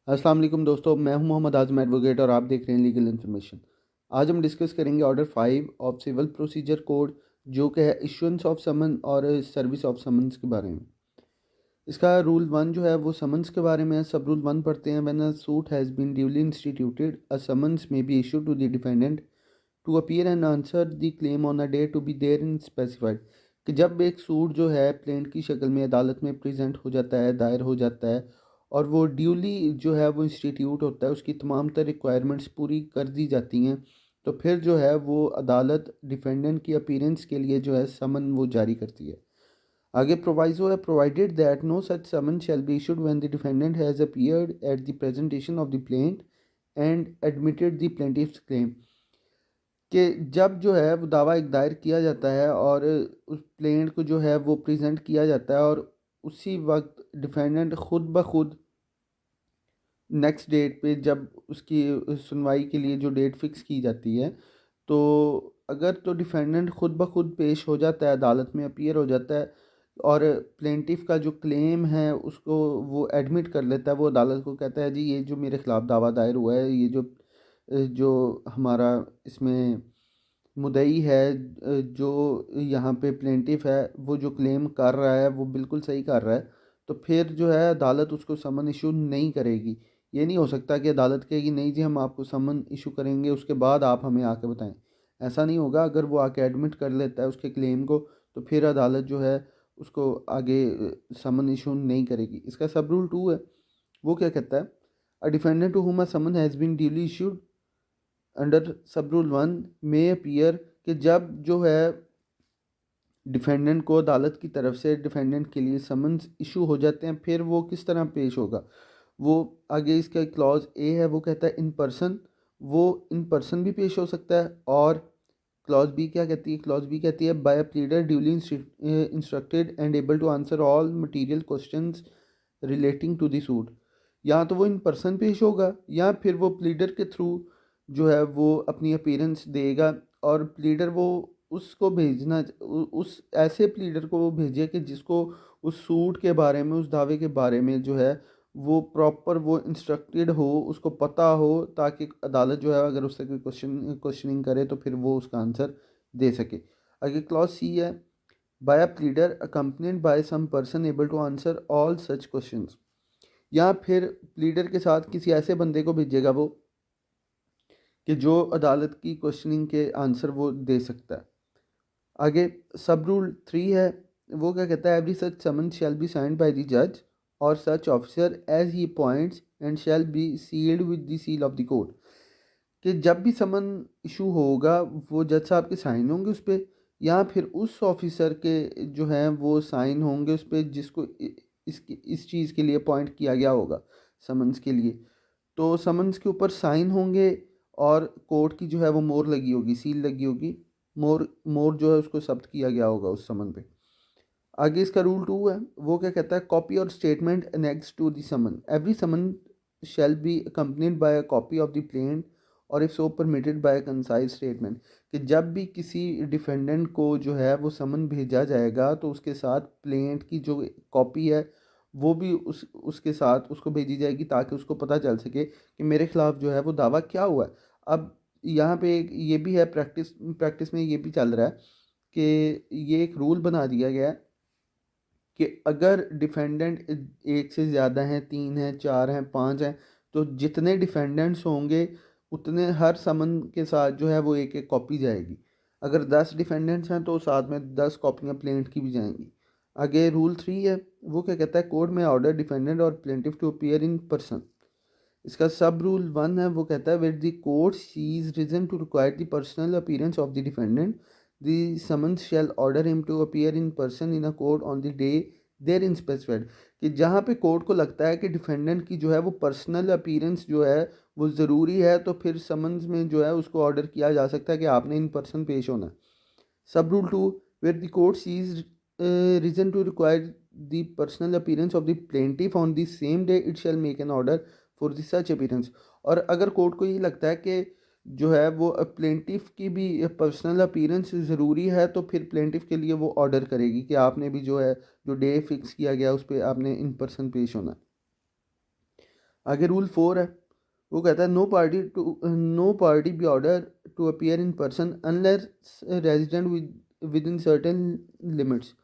अस्सलाम वालेकुम दोस्तों, मैं हूं मोहम्मद आज़म एडवोकेट और आप देख रहे हैं लीगल इन्फॉर्मेशन। आज हम डिस्कस करेंगे order 5 of civil procedure code, जो कि है इशुएंस ऑफ समन और सर्विस ऑफ समन्स के बारे में। इसका रूल 1 जो है वो समन्स के बारे में है। सब रूल 1 पढ़ते हैं। When a suit has been duly instituted a summons may be issued to the defendant to appear and answer the claim on a day to be therein specified. कि जब एक suit जो है plaint की शक्ल में अदालत में प्रेजेंट हो जाता है, दायर हो जाता है, और वो ड्यूली जो है वो इंस्टीट्यूट होता है, उसकी तमाम तर रिक्वायरमेंट्स पूरी कर दी जाती हैं, तो फिर जो है वो अदालत डिफेंडेंट की अपीयरेंस के लिए जो है समन वो जारी करती है। आगे प्रोवाइजो है, provided that no such summon shall be issued when the defendant has appeared at the presentation of the plaint and admitted the plaintiff's claim. कि जब जो है वो दावा एक दायर किया जाता है और उस प्लेंट को जो है वो प्रेजेंट किया जाता है, और उसी वक्त डिफेंडेंट खुद ब खुद नेक्स्ट डेट पे जब उसकी सुनवाई के लिए जो डेट फिक्स की जाती है, तो अगर तो डिफेंडेंट खुद ब खुद पेश हो जाता है, अदालत में अपीयर हो जाता है, और प्लेंटिफ का जो क्लेम है उसको वो एडमिट कर लेता है, वो अदालत को कहता है जी ये जो मेरे ख़िलाफ़ दावा दायर हुआ है, ये जो जो हमारा इसमें मुद्दई है, जो यहाँ पे प्लेंटिफ है, वो जो क्लेम कर रहा है वो बिल्कुल सही कर रहा है, तो फिर जो है अदालत उसको समन इशू नहीं करेगी। ये नहीं हो सकता कि अदालत कहेगी नहीं जी हम आपको समन इशू करेंगे उसके बाद आप हमें आके बताएं। ऐसा नहीं होगा। अगर वो आके एडमिट कर लेता है उसके क्लेम को, तो फिर अदालत जो है उसको आगे समन इशू नहीं करेगी। इसका सब रूल 2 है। वो क्या कहता है? अ defendant to whom a summon has been duly issued under sub rule 1 में अपीयर। कि जब जो है डिफेंडेंट को अदालत की तरफ से डिफेंडेंट के लिए समन्स इशू हो जाते हैं, फिर वो किस तरह पेश होगा? वो आगे इसका क्लॉज ए है, वो कहता है इन पर्सन। वो इन पर्सन भी पेश हो सकता है। और क्लॉज बी क्या कहती है? क्लॉज बी कहती है by a pleader duly instructed and able to answer all material questions relating to the suit. या तो वो इन पर्सन पेश होगा, या फिर वो प्लीडर के थ्रू जो है वो अपनी अपीयरेंस देगा। और प्लीडर वो उसको भेजना, उस ऐसे प्लीडर को वो भेजे कि जिसको उस सूट के बारे में, उस दावे के बारे में जो है वो प्रॉपर वो इंस्ट्रक्टेड हो, उसको पता हो, ताकि अदालत जो है अगर उससे कोई क्वेश्चनिंग करे तो फिर वो उसका आंसर दे सके। आगे क्लॉज सी है by a pleader accompanied by some person able to answer all such questions. या फिर प्लीडर के साथ किसी ऐसे बंदे को भेजेगा वो कि जो अदालत की क्वेश्चनिंग के आंसर वो दे सकता है। आगे सब रूल 3 है। वो क्या कहता है? Every such summon shall be signed by the जज और such officer as he appoints and shall be sealed with the seal of the court. कि जब भी समन इशू होगा वो जज साहब के साइन होंगे उस पर, या फिर उस ऑफिसर के जो हैं वो साइन होंगे उस पर जिसको इस चीज़ के लिए अपॉइंट किया गया होगा समन्स के लिए। तो समन्स के ऊपर साइन होंगे, और कोर्ट की जो है वो मोहर लगी होगी, सील लगी होगी। मोर मोर जो है उसको जब्त किया गया होगा उस समन पे। आगे इसका रूल 2 है। वो क्या कहता है? कॉपी और statement next to the summon. Every summon shall be accompanied by a copy of the plaint और if so permitted by concise statement. कि जब भी किसी डिफेंडेंट को जो है वो समन भेजा जाएगा, तो उसके साथ प्लेंट की जो कॉपी है वो भी उसके साथ उसको भेजी जाएगी, ताकि उसको पता चल सके कि मेरे खिलाफ जो है वो दावा क्या हुआ है। अब यहाँ पे ये भी है, प्रैक्टिस प्रैक्टिस में ये भी चल रहा है कि ये एक रूल बना दिया गया है कि अगर डिफेंडेंट एक से ज़्यादा हैं, 3 हैं, 4 हैं, 5 हैं, तो जितने डिफेंडेंट्स होंगे उतने हर समन के साथ जो है वो एक एक कॉपी जाएगी। अगर 10 डिफेंडेंट्स हैं तो साथ में 10 कॉपियाँ प्लेंट की भी जाएंगी। आगे रूल 3 है। वो क्या कहता है? कोर्ट में ऑर्डर डिफेंडेंट और plaintiff to appear in person. इसका सब रूल 1 है। वो कहता है wait the court sees reason to require the personal appearance of the defendant, the summons shall order him to appear in person in a court on the day therein specified. कि जहाँ पे court को लगता है कि defendant की जो है वो पर्सनल अपीयरेंस जो है वो ज़रूरी है, तो फिर समन्स में जो है उसको ऑर्डर किया जा सकता है कि आपने इन पर्सन पेश होना है। Sub rule 2, where the court sees reason to require the personal appearance of the plaintiff on the same day it shall make an order for the such appearance. और अगर कोर्ट को ये लगता है कि जो है वो प्लेंटिफ की भी पर्सनल अपीयरेंस ज़रूरी है, तो फिर प्लेंटिफ के लिए वो ऑर्डर करेगी कि आपने भी जो है जो डे फिक्स किया गया उस पर आपने इन पर्सन पेश होना है। आगे रूल 4 है, वो कहता है no party be order to appear in person unless resident within certain limits.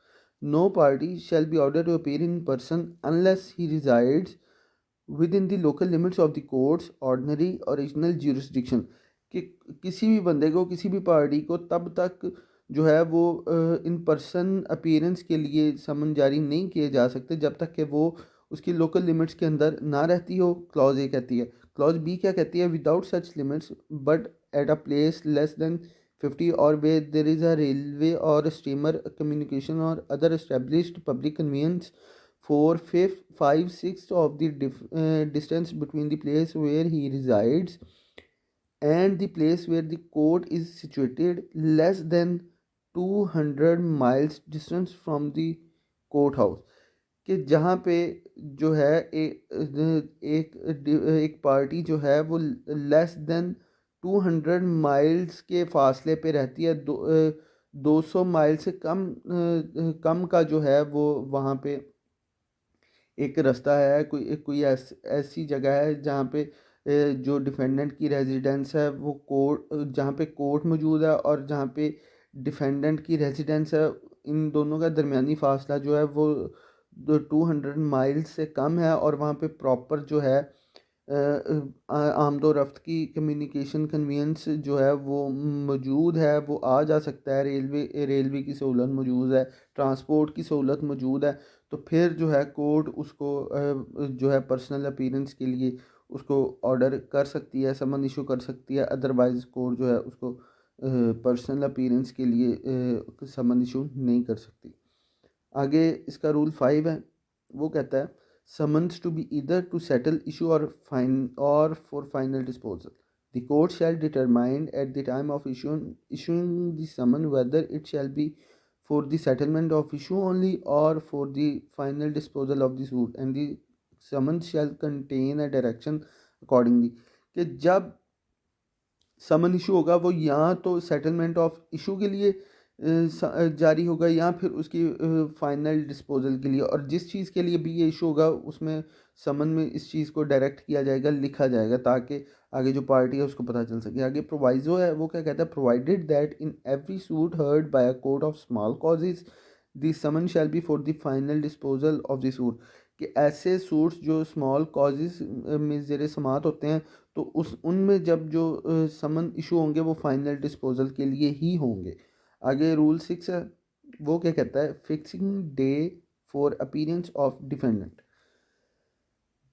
No party shall be order to appear in person unless he resides within the local limits of the court's ordinary original jurisdiction. कि किसी भी बंदे को, किसी भी party को तब तक जो है वो इन पर्सन अपीयरेंस के लिए समन जारी नहीं किए जा सकते जब तक कि वो उसकी लोकल लिमिट्स के अंदर ना रहती हो। क्लॉज ए कहती है। क्लॉज बी क्या कहती है, without such limits but at a place less than 50 और वे देर इज़ अ रेलवे और स्टीमर कम्युनिकेशन और other established public convenience for fifth, 5/6 of the distance between the place where he resides and the place where the court is situated less than 200 miles distance from the courthouse। कि जहाँ पे जो है एक party जो है वो less than 200 miles के फासले पे रहती है। 200 माइल से कम का जो है वो वहाँ पे एक रास्ता है, कोई ऐसी जगह है जहाँ पे जो डिफेंडेंट की रेजिडेंस है वो कोर्ट, जहाँ पे कोर्ट मौजूद है और जहाँ पे डिफेंडेंट की रेजिडेंस है, इन दोनों का दरमियानी फासला जो है वो 200 माइल से कम है। और वहाँ पे प्रॉपर जो है आमदो रफ्त की कम्युनिकेशन कन्वीनियंस जो है वो मौजूद है, वो आ जा सकता है। रेलवे की सहूलत मौजूद है, ट्रांसपोर्ट की सहूलत मौजूद है। तो फिर जो है कोर्ट उसको जो है पर्सनल अपीयरेंस के लिए उसको ऑर्डर कर सकती है, समन इशू कर सकती है। अदरवाइज़ कोर्ट जो है उसको पर्सनल अपीयरेंस के लिए समन इशू नहीं कर सकती। आगे इसका रूल 5 है, वो कहता है summons to be either to settle issue or for final disposal. The court shall determine at the time of issuing the summons whether it shall be for the settlement of issue only or for the final disposal of the suit, and the summons shall contain a direction accordingly। कि जब समन issue होगा वो या तो settlement of issue के लिए जारी होगा या फिर उसकी फाइनल डिस्पोजल के लिए। और जिस चीज़ के लिए भी ये इशू होगा उसमें समन में इस चीज़ को डायरेक्ट किया जाएगा, लिखा जाएगा, ताकि आगे जो पार्टी है उसको पता चल सके। आगे प्रोवाइजो है, वो क्या कहता है, provided that in every suit heard by a court of small causes the summon shall be for the final disposal of the suit. कि ऐसे सूट्स जो स्मॉल कॉजेज में ज़ेर समात होते हैं तो उनमें जब जो समन इशू होंगे वो फाइनल डिस्पोजल के लिए ही होंगे। आगे रूल 6 है, वो क्या कहता है, fixing day for appearance of defendant.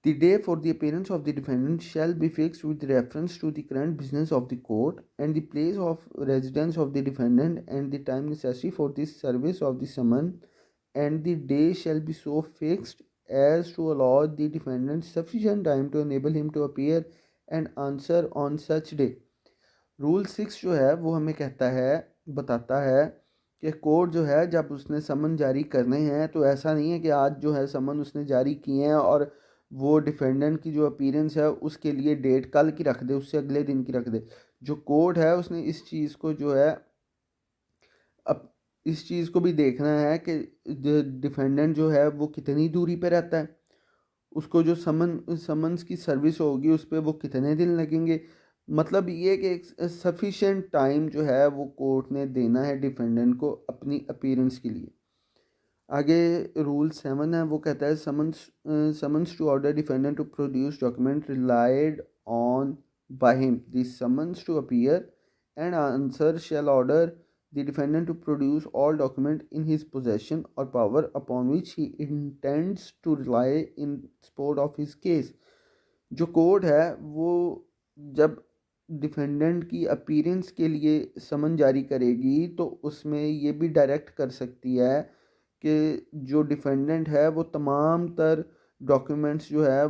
The day for the appearance of the defendant shall be fixed with reference to the current business of the court and the place of residence of the defendant and the time necessary for the service of the summons, and the day shall be so fixed as to allow the defendant sufficient time to enable him to appear and answer on such day। Rule 6 जो है वो हमें कहता है, बताता है कि court जो है जब उसने समन जारी करने हैं तो ऐसा नहीं है कि आज जो है समन उसने जारी किए हैं और वो डिफेंडेंट की जो अपीयरेंस है उसके लिए डेट कल की रख दे, उससे अगले दिन की रख दे। जो कोर्ट है उसने इस चीज़ को जो है अब इस चीज़ को भी देखना है कि डिफेंडेंट जो है वो कितनी दूरी पे रहता है, उसको जो समन्स की सर्विस होगी उस पर वो कितने दिन लगेंगे। मतलब ये कि एक सफिशेंट टाइम जो है वो कोर्ट ने देना है डिफेंडेंट को अपनी अपीयरेंस के लिए। आगे रूल 7 है, वो कहता है summons to order defendant to produce document relied on by him this summons to appear and answer shall order the defendant to produce all document in his possession or power upon which he intends to rely in support of his case। जो court है वो जब defendant की appearance के लिए समन जारी करेगी तो उसमें ये भी डायरेक्ट कर सकती है कि जो डिफेंडेंट है वो तमाम तर डॉक्यूमेंट्स जो है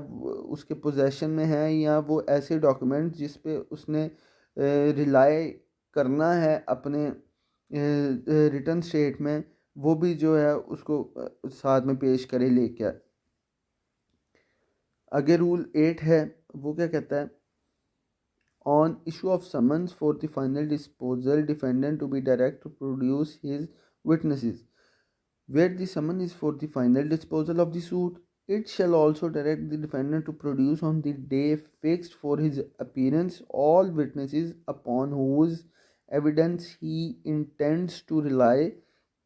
उसके पोजेशन में है या वो ऐसे डॉक्यूमेंट्स जिस पे उसने रिलाई करना है अपने रिटर्न स्टेट में, वो भी जो है उसको साथ में पेश करे लेके। आगे रूल 8 है, वो क्या कहता है, on issue of summons for the final disposal defendant to be direct to produce his witnesses where the summon is for the final disposal of the suit It shall also direct the defendant to produce on the day fixed for his appearance all witnesses upon whose evidence he intends to rely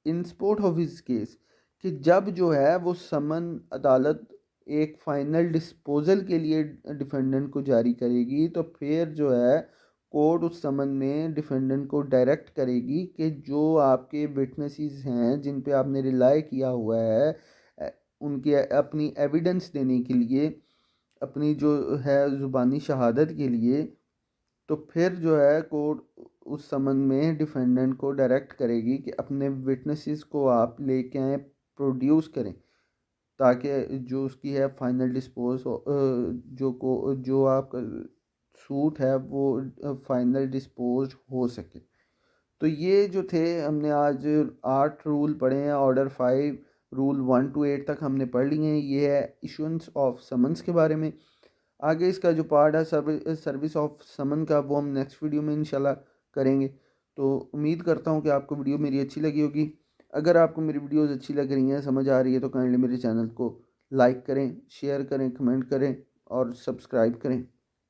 in support of his case, कि जब जो है वो समन अदालत एक final disposal के लिए defendant को जारी करेगी, तो फिर जो है कोर्ट उस समन में डिफेंडेंट को डायरेक्ट करेगी कि जो आपके विटनेसेस हैं जिन पे आपने रिलाई किया हुआ है, उनके अपनी एविडेंस देने के लिए, अपनी जो है ज़ुबानी शहादत के लिए, तो फिर जो है कोर्ट उस समन में डिफेंडेंट को डायरेक्ट करेगी कि अपने विटनेसेस को आप लेके आए, प्रोड्यूस करें, ताकि जो उसकी है फाइनल डिस्पोज हो, जो आपका सूट है वो फाइनल डिस्पोज हो सके। तो ये जो थे हमने आज 8 रूल पढ़े हैं, ऑर्डर 5 रूल 1 to 8 तक हमने पढ़ लिए हैं। ये है इशुएंस ऑफ समन्स के बारे में। आगे इसका जो पार्ट है सर्विस ऑफ समन का, वो हम नेक्स्ट वीडियो में इंशाल्लाह करेंगे। तो उम्मीद करता हूँ कि आपको वीडियो मेरी अच्छी लगी होगी। अगर आपको मेरी वीडियोस अच्छी लग रही हैं, समझ आ रही है, तो काइंडली मेरे चैनल को लाइक करें, शेयर करें, कमेंट करें और सब्सक्राइब करें।